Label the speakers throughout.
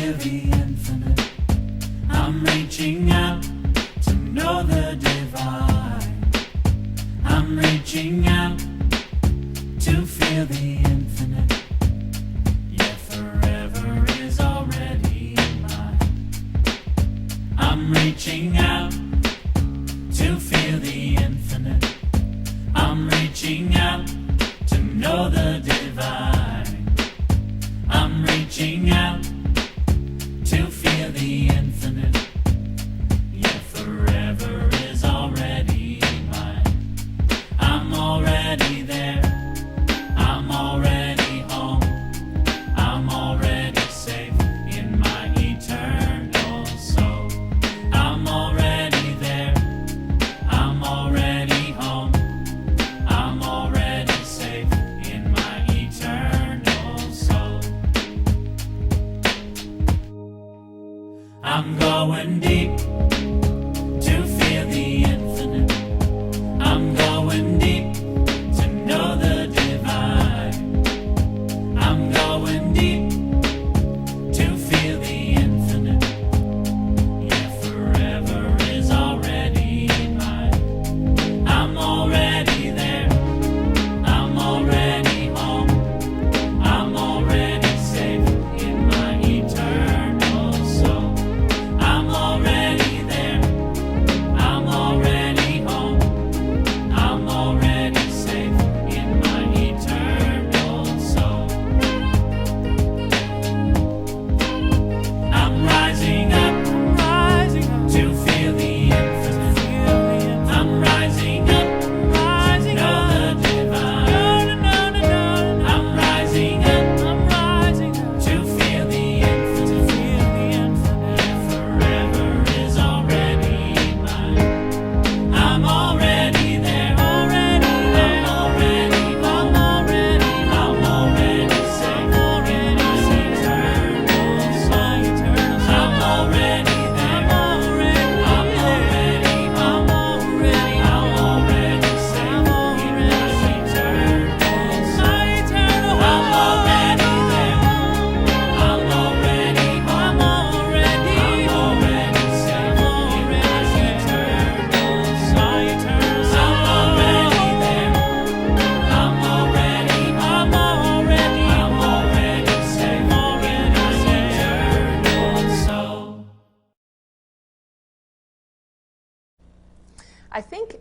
Speaker 1: feel the infinite. I'm reaching out to know the divine. I'm reaching out to feel the infinite. Yeah, forever is already mine. I'm reaching out to feel the infinite. I'm reaching out to know the divine. I'm reaching out to feel the infinite. Yeah, forever is already mine. I'm already there. I'm already home. I'm already safe in my eternal soul. I'm already there. I'm already home. I'm already safe in my eternal soul. I'm going deep to feel the infinite. I'm going deep to know the divine. I'm going deep to feel the infinite. Yeah, forever is already mine. I'm already there. I'm already home. I'm already safe in my eternal soul. I'm already there. I'm already home. I'm already safe in my eternal soul. I'm rising up to feel the infinite. I'm rising up to know the divine. I'm rising up to feel the infinite. Forever is already mine. I'm already there. I'm already home. I'm already safe in my eternal soul. I'm already there. I'm already home. I'm already safe in my eternal soul. I'm already there. I'm already home. I'm already safe in my eternal soul. I'm already there. I'm already home. I'm already safe in my eternal soul.
Speaker 2: I think,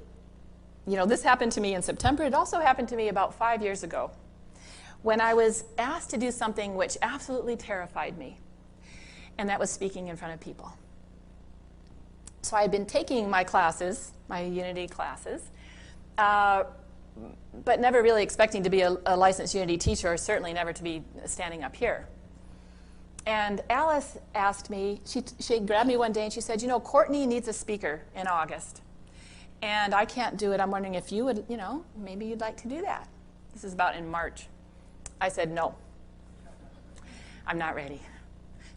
Speaker 2: this happened to me in September. It also happened to me about 5 years ago when I was asked to do something which absolutely terrified me, and that was speaking in front of people. So I had been taking my classes, my Unity classes, but never really expecting to be a licensed Unity teacher, or certainly never to be standing up here. And Alice asked me, she grabbed me one day and she said, Courtney needs a speaker in August. And I can't do it. I'm wondering if you would, maybe you'd like to do that. This is about in March. I said, no, I'm not ready.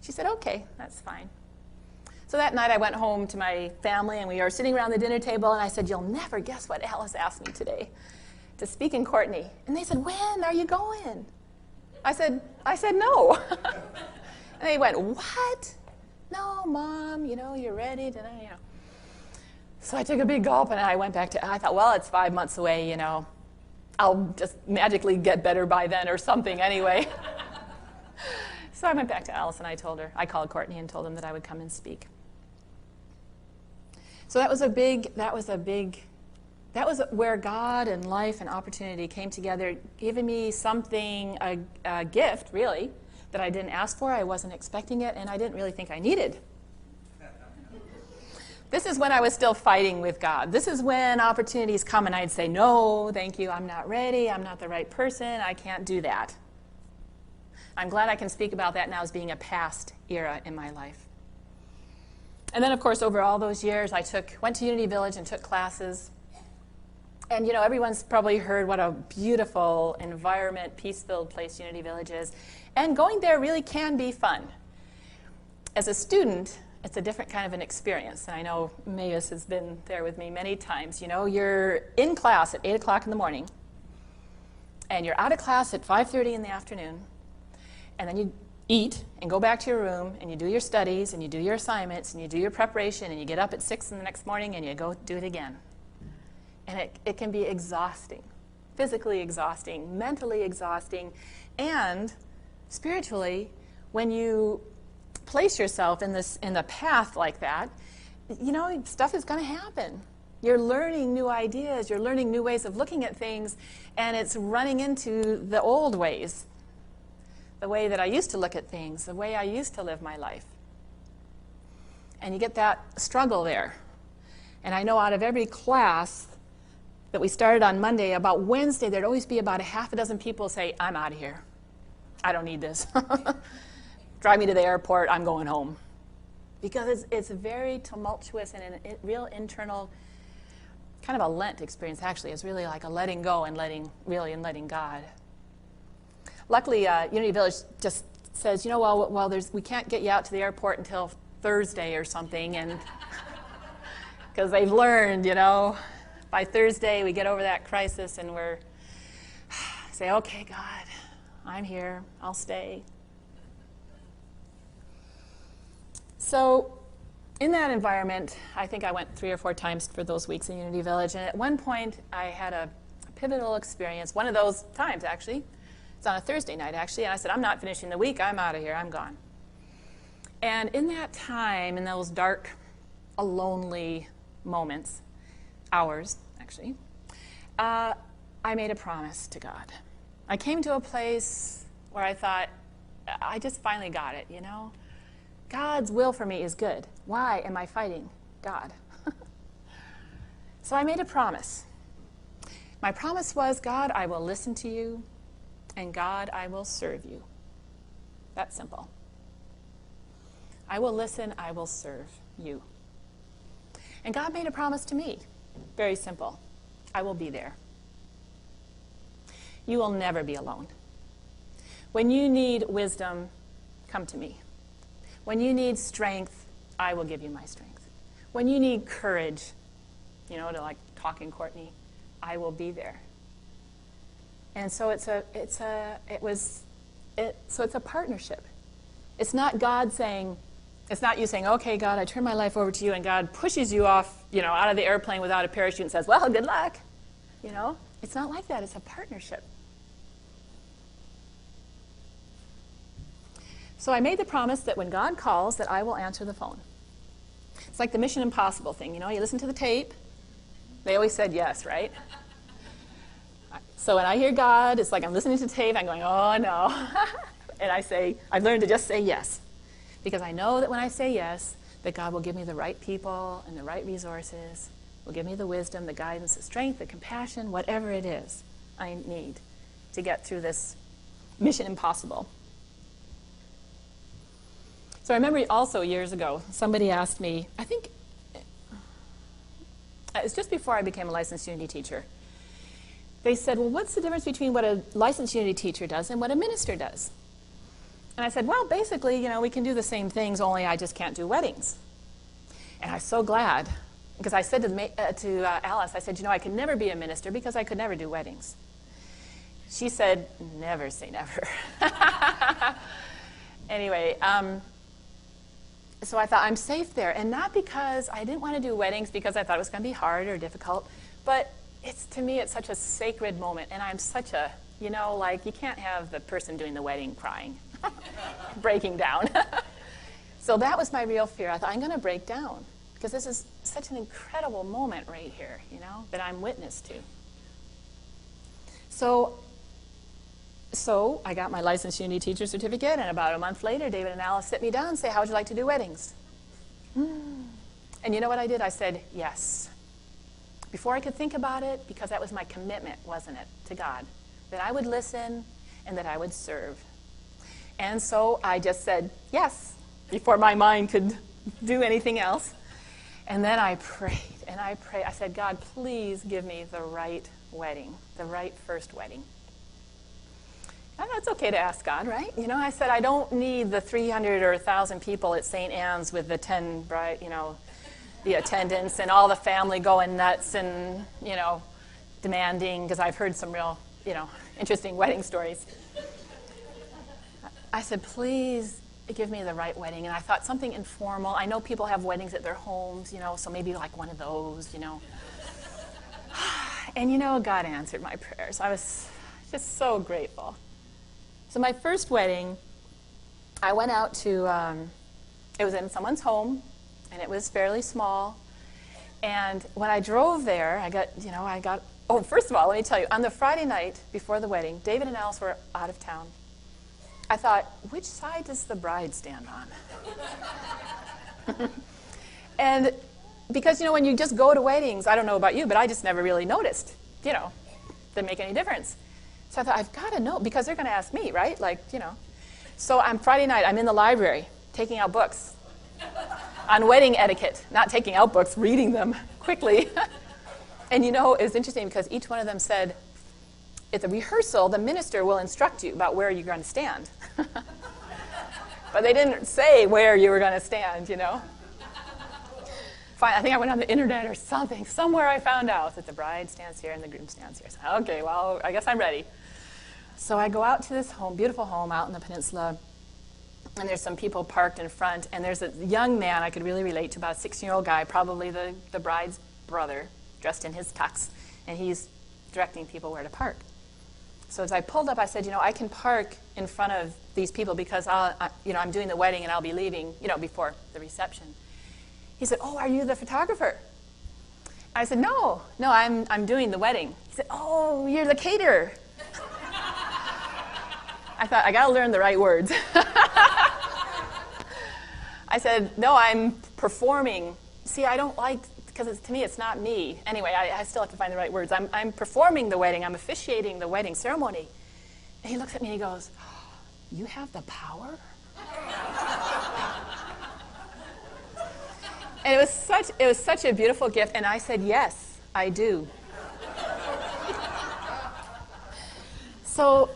Speaker 2: She said, okay, that's fine. So that night I went home to my family and we were sitting around the dinner table and I said, you'll never guess what Alice asked me today, to speak in Courtney. And they said, when are you going? I said no. And they went, what? No, Mom, you're ready to, So I took a big gulp and I went back to, I thought, well, it's 5 months away, I'll just magically get better by then or something anyway. So I went back to Alice and I called Courtney and told him that I would come and speak. So that was where God and life and opportunity came together, giving me something, a gift, really, that I didn't ask for, I wasn't expecting it, and I didn't really think I needed. This is when I was still fighting with God. This is when opportunities come and I'd say, no, thank you, I'm not ready, I'm not the right person, I can't do that. I'm glad I can speak about that now as being a past era in my life. And then, of course, over all those years, I went to Unity Village and took classes. And, everyone's probably heard what a beautiful environment, peace-filled place Unity Village is. And going there really can be fun. As a student, it's a different kind of an experience. And I know Mavis has been there with me many times. You're in class at 8 o'clock in the morning, and you're out of class at 5:30 in the afternoon, and then you eat and go back to your room and you do your studies and you do your assignments and you do your preparation and you get up at 6 in the next morning and you go do it again. And it can be exhausting, physically exhausting, mentally exhausting, and spiritually, when you place yourself in the path like that, stuff is going to happen. You're learning new ideas, you're learning new ways of looking at things, and it's running into the old ways, the way that I used to look at things, the way I used to live my life. And you get that struggle there. And I know out of every class that we started on Monday, about Wednesday, there'd always be about a half a dozen people say, I'm out of here. I don't need this. Drive me to the airport, I'm going home. Because it's very tumultuous and a real internal, kind of a Lent experience, actually. It's really like a letting go and letting God. Luckily, Unity Village just says, we can't get you out to the airport until Thursday or something, and because they've learned, by Thursday we get over that crisis and we're say, okay, God, I'm here, I'll stay. So in that environment, I think I went 3 or 4 times for those weeks in Unity Village, and at one point I had a pivotal experience, one of those times actually. It's on a Thursday night actually, and I said, I'm not finishing the week, I'm out of here, I'm gone. And in that time, in those dark, lonely moments, hours actually, I made a promise to God. I came to a place where I thought, I just finally got it, God's will for me is good. Why am I fighting God? So I made a promise. My promise was, God, I will listen to you, and God, I will serve you. That's simple. I will listen, I will serve you. And God made a promise to me. Very simple. I will be there. You will never be alone. When you need wisdom, come to me. When you need strength, I will give you my strength. When you need courage, to like talking Courtney, I will be there. And so it's a partnership. It's not God saying, it's not you saying, okay, God, I turn my life over to you, and God pushes you off, out of the airplane without a parachute and says, well, good luck. It's not like that. It's a partnership. So I made the promise that when God calls, that I will answer the phone. It's like the Mission Impossible thing, you listen to the tape. They always said yes, right? So when I hear God, it's like I'm listening to the tape, I'm going, oh no. And I've learned to just say yes. Because I know that when I say yes, that God will give me the right people and the right resources, will give me the wisdom, the guidance, the strength, the compassion, whatever it is I need to get through this Mission Impossible. So I remember also years ago, somebody asked me, I think it was just before I became a licensed Unity teacher. They said, well, what's the difference between what a licensed Unity teacher does and what a minister does? And I said, well, basically, we can do the same things, only I just can't do weddings. And I was so glad, because I said to Alice, I said, I could never be a minister because I could never do weddings. She said, never say never. Anyway, so I thought I'm safe there. And not because I didn't want to do weddings because I thought it was going to be hard or difficult, but to me, it's such a sacred moment. And I'm such a, you can't have the person doing the wedding crying, breaking down. So that was my real fear. I thought, I'm going to break down because this is such an incredible moment right here, that I'm witness to. So I got my licensed Unity teacher certificate, and about a month later, David and Alice sit me down and say, how would you like to do weddings? And you know what I did? I said, yes. Before I could think about it, because that was my commitment, wasn't it, to God, that I would listen and that I would serve. And so I just said yes, before my mind could do anything else. And then I prayed, and I prayed. I said, God, please give me the right wedding, the right first wedding. And that's okay to ask God, right? I said, I don't need the 300 or 1,000 people at St. Anne's with the 10 bride, the attendants and all the family going nuts and, demanding, because I've heard some real, interesting wedding stories. I said, please give me the right wedding. And I thought something informal. I know people have weddings at their homes, so maybe like one of those. And God answered my prayers. I was just so grateful. So my first wedding, I went out to, it was in someone's home, and it was fairly small. And when I drove there, oh, first of all, let me tell you, on the Friday night before the wedding, David and Alice were out of town. I thought, which side does the bride stand on? And because, when you just go to weddings, I don't know about you, but I just never really noticed, didn't make any difference. So I thought, I've got to know, because they're going to ask me, right? So on Friday night, I'm in the library taking out books on wedding etiquette, not taking out books, reading them quickly. And it was interesting because each one of them said, at the rehearsal, the minister will instruct you about where you're going to stand. But they didn't say where you were going to stand, Fine, I think I went on the internet or something. Somewhere I found out that the bride stands here and the groom stands here. So, okay, well, I guess I'm ready. So I go out to this home, beautiful home out in the peninsula, and there's some people parked in front, and there's a young man I could really relate to, about a 16-year-old guy, probably the bride's brother, dressed in his tux, and he's directing people where to park. So as I pulled up, I said, I can park in front of these people because I'm doing the wedding and I'll be leaving, before the reception. He said, oh, are you the photographer? I said, no, I'm doing the wedding. He said, oh, you're the caterer. I thought, I got to learn the right words. I said, no, I'm performing. See, I don't like, because to me it's not me. Anyway, I still have to find the right words. I'm performing the wedding. I'm officiating the wedding ceremony. And he looks at me and he goes, you have the power? And it was such a beautiful gift. And I said, yes, I do. So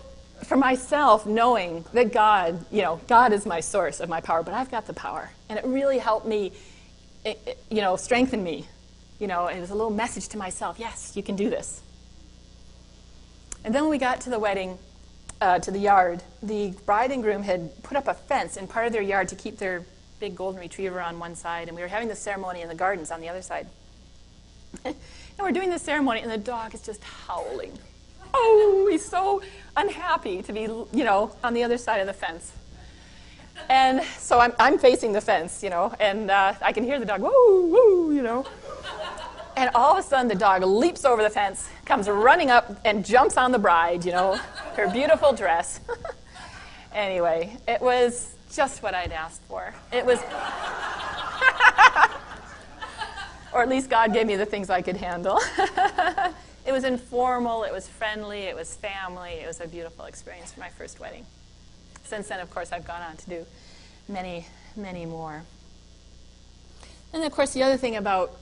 Speaker 2: for myself, knowing that God is my source of my power, but I've got the power. And it really helped me, strengthen me. It was a little message to myself, yes, you can do this. And then when we got to the wedding, to the yard, the bride and groom had put up a fence in part of their yard to keep their big golden retriever on one side, and we were having the ceremony in the gardens on the other side. And we're doing the ceremony, and the dog is just howling. Oh, he's so unhappy to be, on the other side of the fence. And so I'm facing the fence, and I can hear the dog, woo, woo, And all of a sudden, the dog leaps over the fence, comes running up, and jumps on the bride, her beautiful dress. Anyway, it was just what I'd asked for. It was, or at least God gave me the things I could handle. It was informal, it was friendly, it was family. It was a beautiful experience for my first wedding. Since then, of course, I've gone on to do many, many more. And of course, the other thing about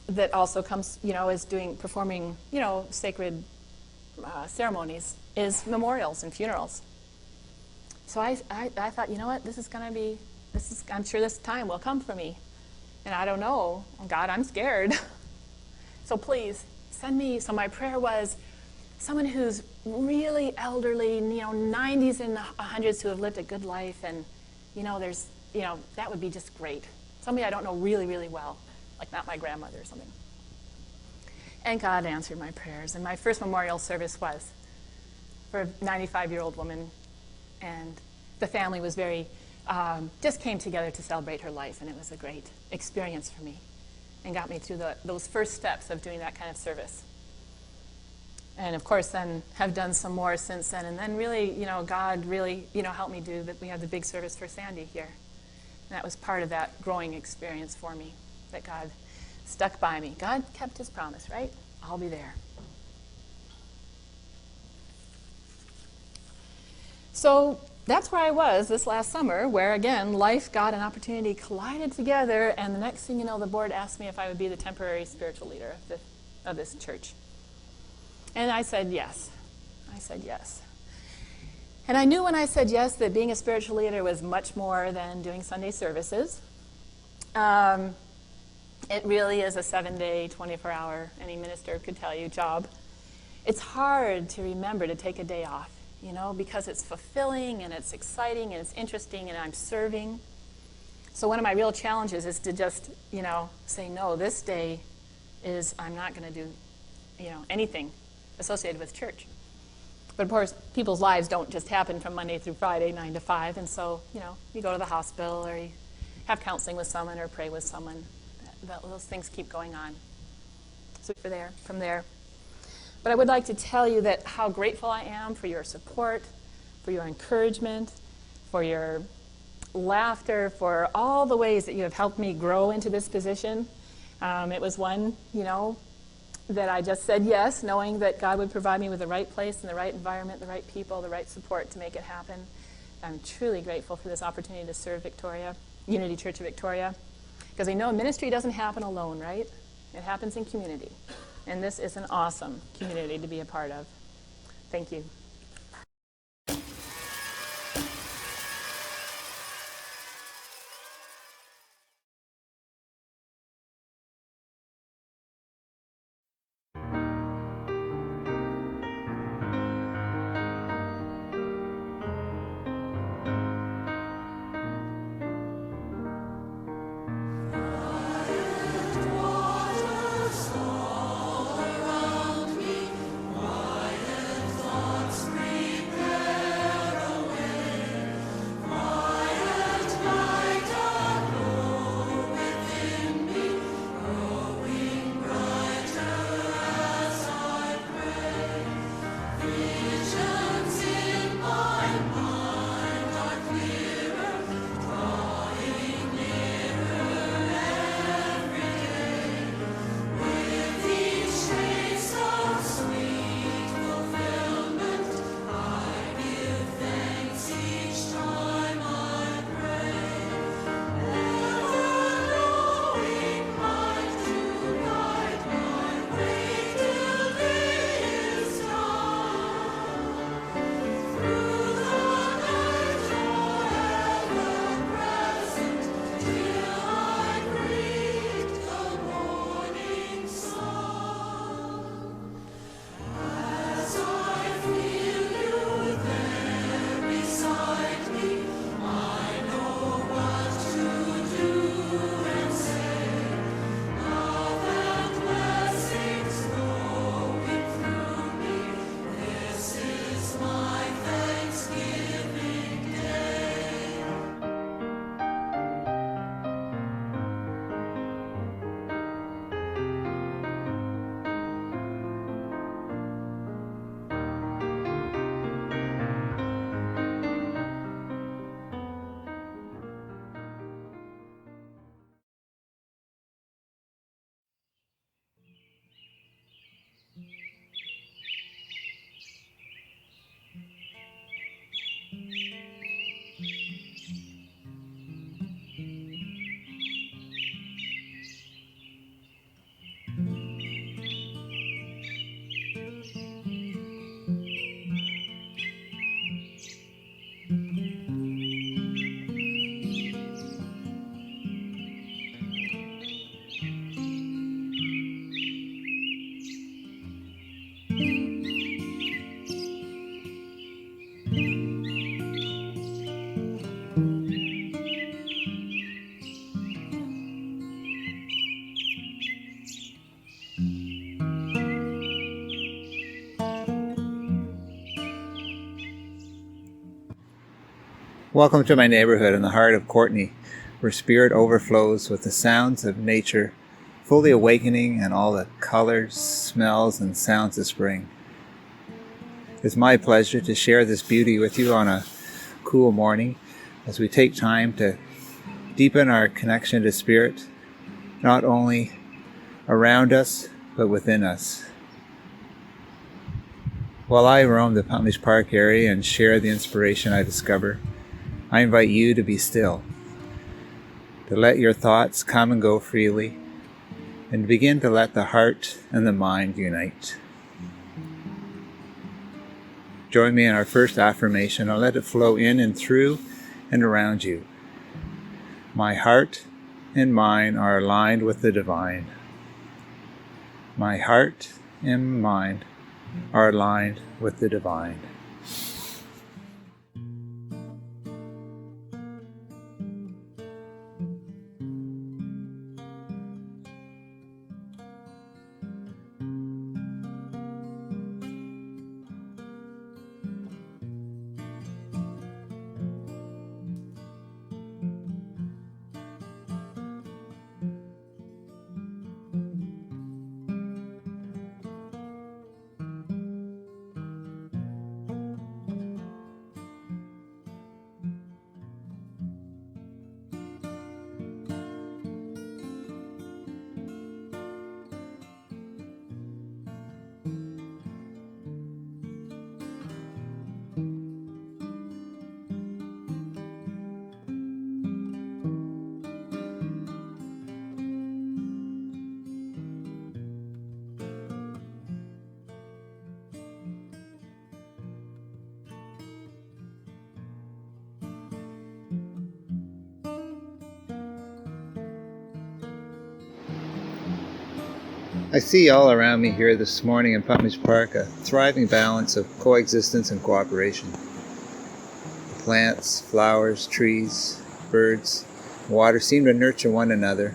Speaker 2: that also comes, is performing, sacred ceremonies is memorials and funerals. So I thought, you know what, I'm sure this time will come for me. And I don't know, God, I'm scared. So please, send me. So my prayer was someone who's really elderly, 90s and 100s who have lived a good life, and, that would be just great. Somebody I don't know really, really well, like not my grandmother or something. And God answered my prayers. And my first memorial service was for a 95-year-old woman. And the family was just came together to celebrate her life. And it was a great experience for me and got me through those first steps of doing that kind of service. And of course, then have done some more since then. And then really, God really, helped me do that. We had the big service for Sandy here. And that was part of that growing experience for me, that God stuck by me. God kept his promise, right? I'll be there. So that's where I was this last summer, where, again, life, God, and opportunity collided together, and the next thing you know, the board asked me if I would be the temporary spiritual leader of this church. And I said yes. And I knew when I said yes that being a spiritual leader was much more than doing Sunday services. It really is a 7-day, 24-hour, any minister could tell you, job. It's hard to remember to take a day off because it's fulfilling and it's exciting and it's interesting and I'm serving. So one of my real challenges is to just, say, no, this day is, I'm not going to do, anything associated with church. But of course, people's lives don't just happen from Monday through Friday, 9 to 5. And so, you go to the hospital or you have counseling with someone or pray with someone. Those things keep going on. So from there. But I would like to tell you that how grateful I am for your support, for your encouragement, for your laughter, for all the ways that you have helped me grow into this position. It was one, that I just said yes, knowing that God would provide me with the right place and the right environment, the right people, the right support to make it happen. I'm truly grateful for this opportunity to serve Unity Church of Victoria, because I know ministry doesn't happen alone, right? It happens in community. And this is an awesome community to be a part of. Thank you.
Speaker 3: Welcome to my neighborhood in the heart of Courtenay, where spirit overflows with the sounds of nature, fully awakening and all the colors, smells, and sounds of spring. It's my pleasure to share this beauty with you on a cool morning as we take time to deepen our connection to spirit, not only around us, but within us. While I roam the Puntledge Park area and share the inspiration I discover, I invite you to be still, to let your thoughts come and go freely, and begin to let the heart and the mind unite. Join me in our first affirmation and let it flow in and through and around you. My heart and mind are aligned with the divine. My heart and mind are aligned with the divine. I see all around me here this morning in Putney Park a thriving balance of coexistence and cooperation. Plants, flowers, trees, birds, water seem to nurture one another,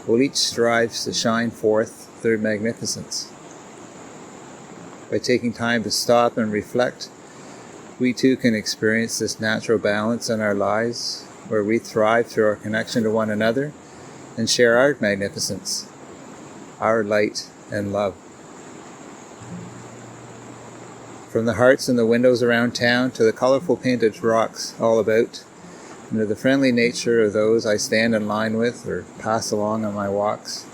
Speaker 3: while each strives to shine forth their magnificence. By taking time to stop and reflect, we too can experience this natural balance in our lives, where we thrive through our connection to one another and share our magnificence, our light and love. From the hearts in the windows around town to the colorful painted rocks all about, and to the friendly nature of those I stand in line with or pass along on my walks,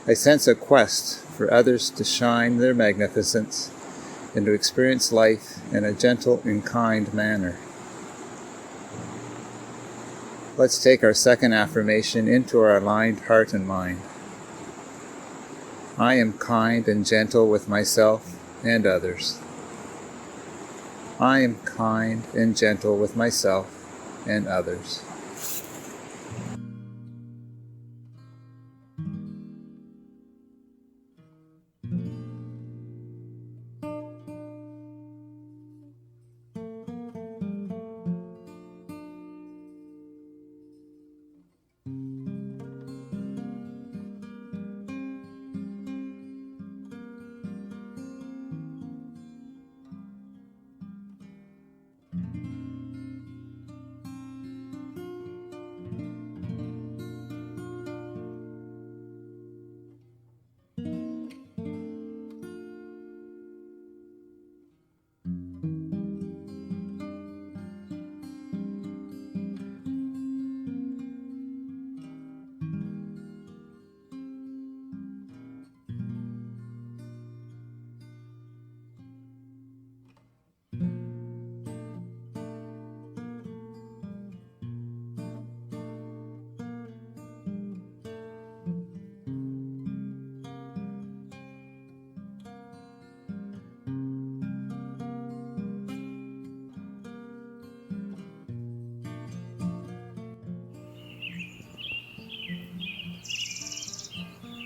Speaker 3: I sense a quest for others to shine their magnificence and to experience life in a gentle and kind manner. Let's take our second affirmation into our aligned heart and mind. I am kind and gentle with myself and others. I am kind and gentle with myself and others.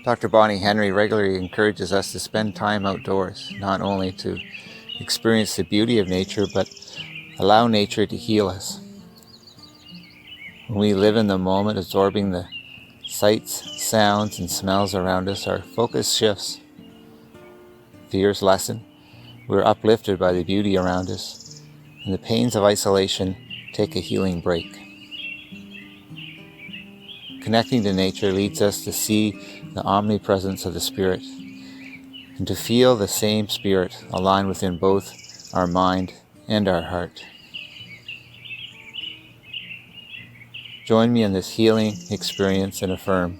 Speaker 3: Dr. Bonnie Henry regularly encourages us to spend time outdoors, not only to experience the beauty of nature, but allow nature to heal us. When we live in the moment, absorbing the sights, sounds, and smells around us, our focus shifts. Fears lessen, we're uplifted by the beauty around us, and the pains of isolation take a healing break. Connecting to nature leads us to see the omnipresence of the Spirit and to feel the same Spirit align within both our mind and our heart. Join me in this healing experience and affirm,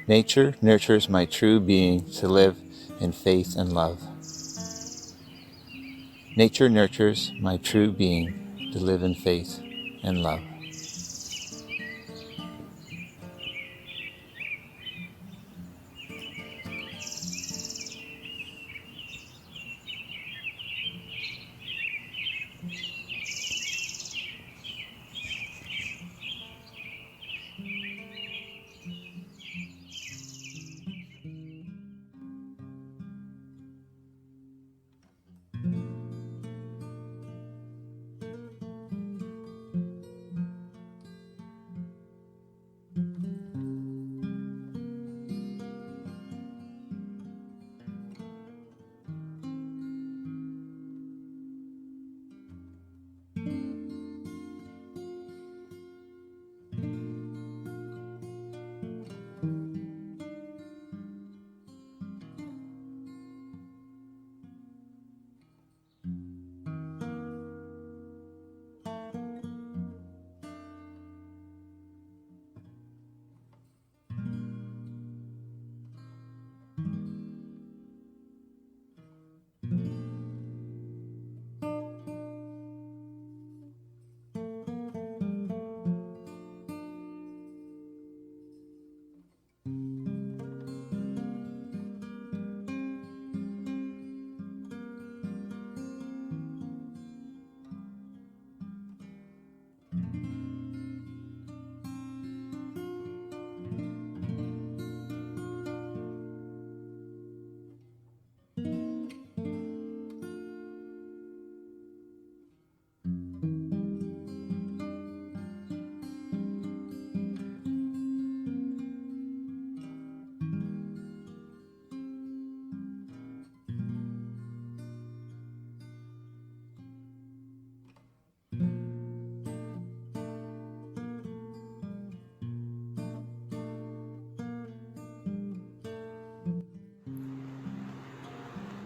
Speaker 3: nature nurtures my true being to live in faith and love. Nature nurtures my true being to live in faith and love.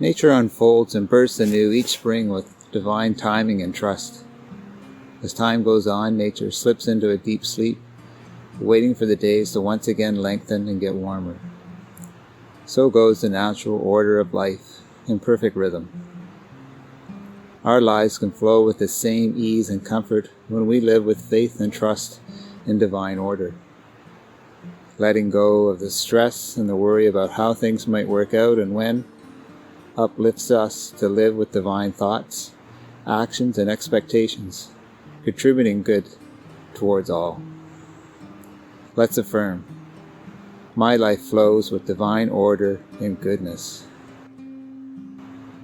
Speaker 3: Nature unfolds and bursts anew each spring with divine timing and trust. As time goes on, nature slips into a deep sleep, waiting for the days to once again lengthen and get warmer. So goes the natural order of life in perfect rhythm. Our lives can flow with the same ease and comfort when we live with faith and trust in divine order. Letting go of the stress and the worry about how things might work out and when uplifts us to live with divine thoughts, actions, and expectations, contributing good towards all. Let's affirm, my life flows with divine order and goodness.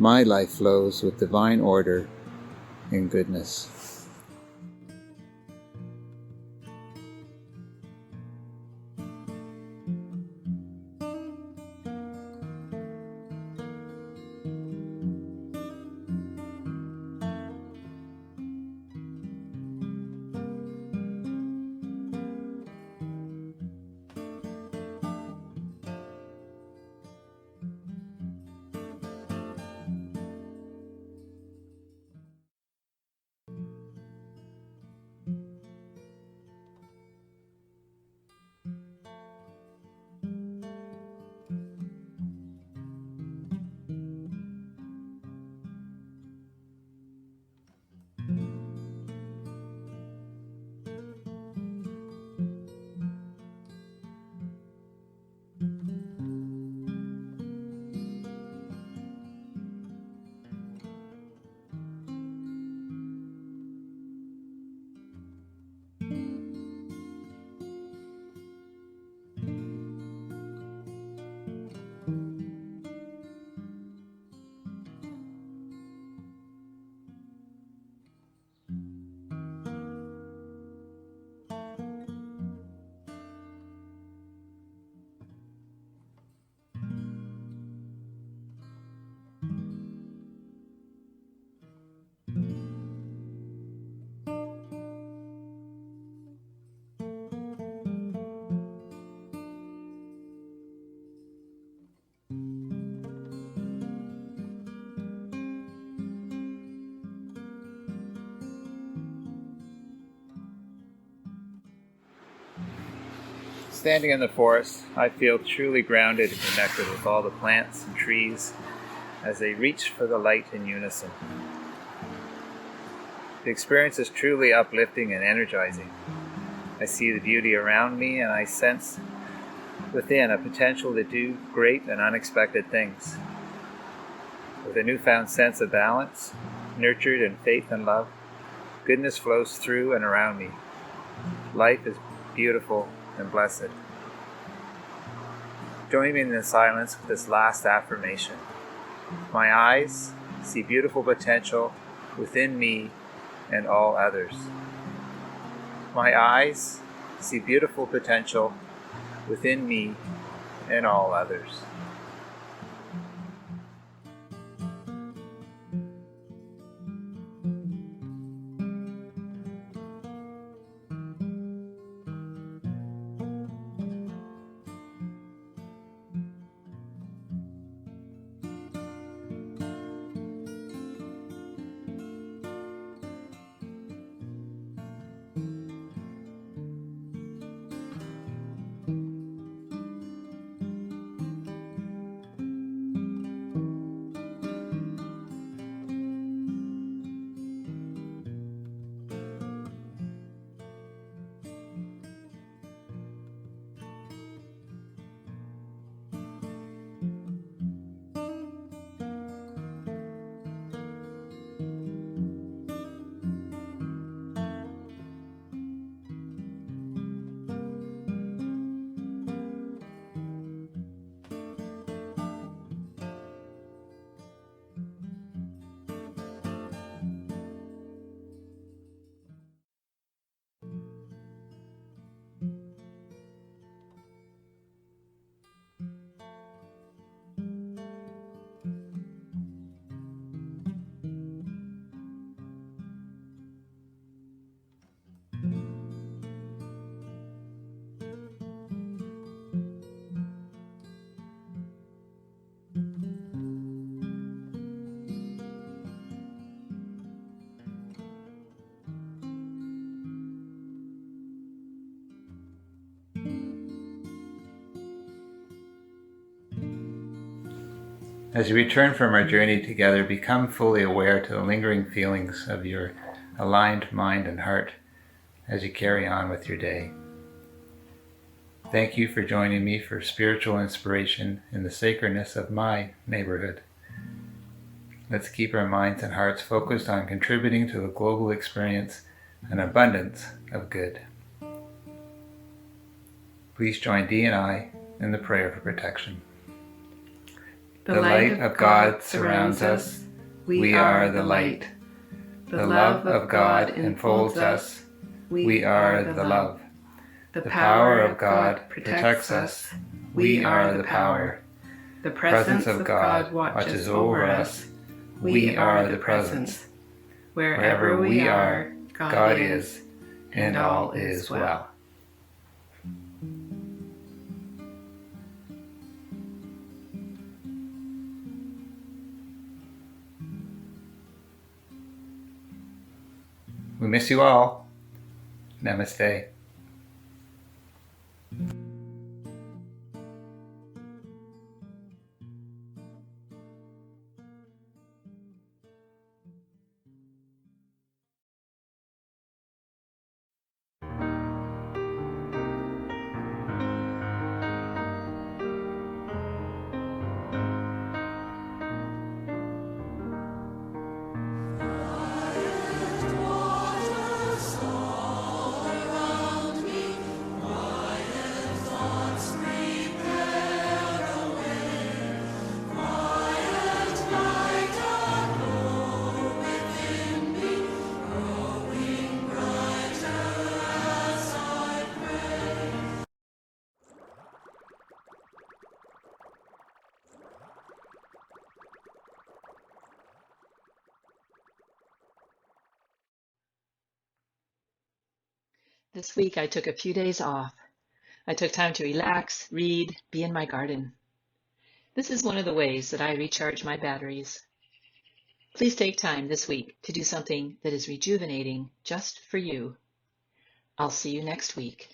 Speaker 3: My life flows with divine order and goodness. Standing in the forest, I feel truly grounded and connected with all the plants and trees as they reach for the light in unison. The experience is truly uplifting and energizing. I see the beauty around me and I sense within a potential to do great and unexpected things. With a newfound sense of balance, nurtured in faith and love, goodness flows through and around me. Life is beautiful and blessed. Join me in the silence with this last affirmation. My eyes see beautiful potential within me and all others. My eyes see beautiful potential within me and all others. As you return from our journey together, become fully aware to the lingering feelings of your aligned mind and heart as you carry on with your day. Thank you for joining me for spiritual inspiration in the sacredness of my neighborhood. Let's keep our minds and hearts focused on contributing to the global experience an abundance of good. Please join Dee and I in the prayer for protection. The light of God surrounds us. We are the light. The love of God enfolds us. We are the love. The power of God protects us. We are the power. The presence of God watches over us. We are the presence. Wherever we are, God is, and all is well. We miss you all. Namaste.
Speaker 4: This week I took a few days off. I took time to relax, read, be in my garden. This is one of the ways that I recharge my batteries. Please take time this week to do something that is rejuvenating just for you. I'll see you next week.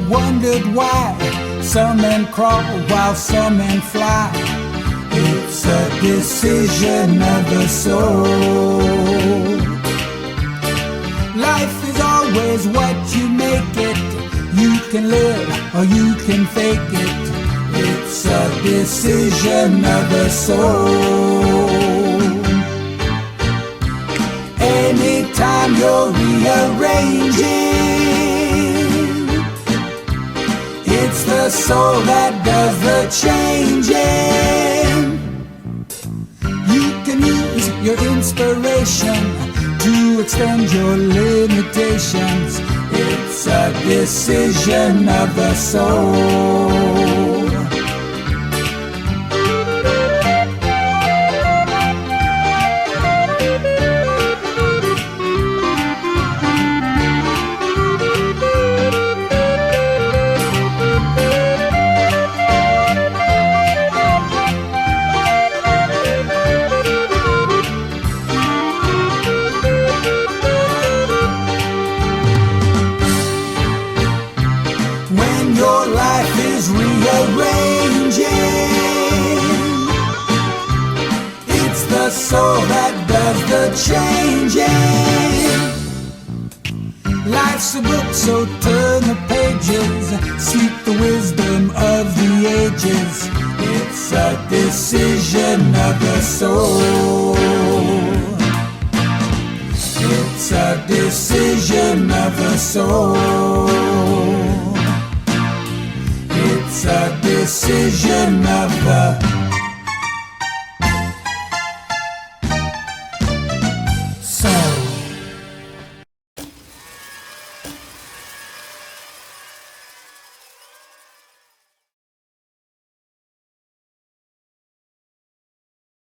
Speaker 5: Wondered why some men crawl while some men fly. It's a decision of the soul. Life is always what you make it. You can live or you can fake it. It's a decision of the soul. Anytime you're rearranging, it's the soul that does the changing. You can use your inspiration to extend your limitations. It's a decision of the soul. Soul that does the changing. Life's a book, so turn the pages, seek the wisdom of the ages. It's a decision of the soul. It's a decision of the soul.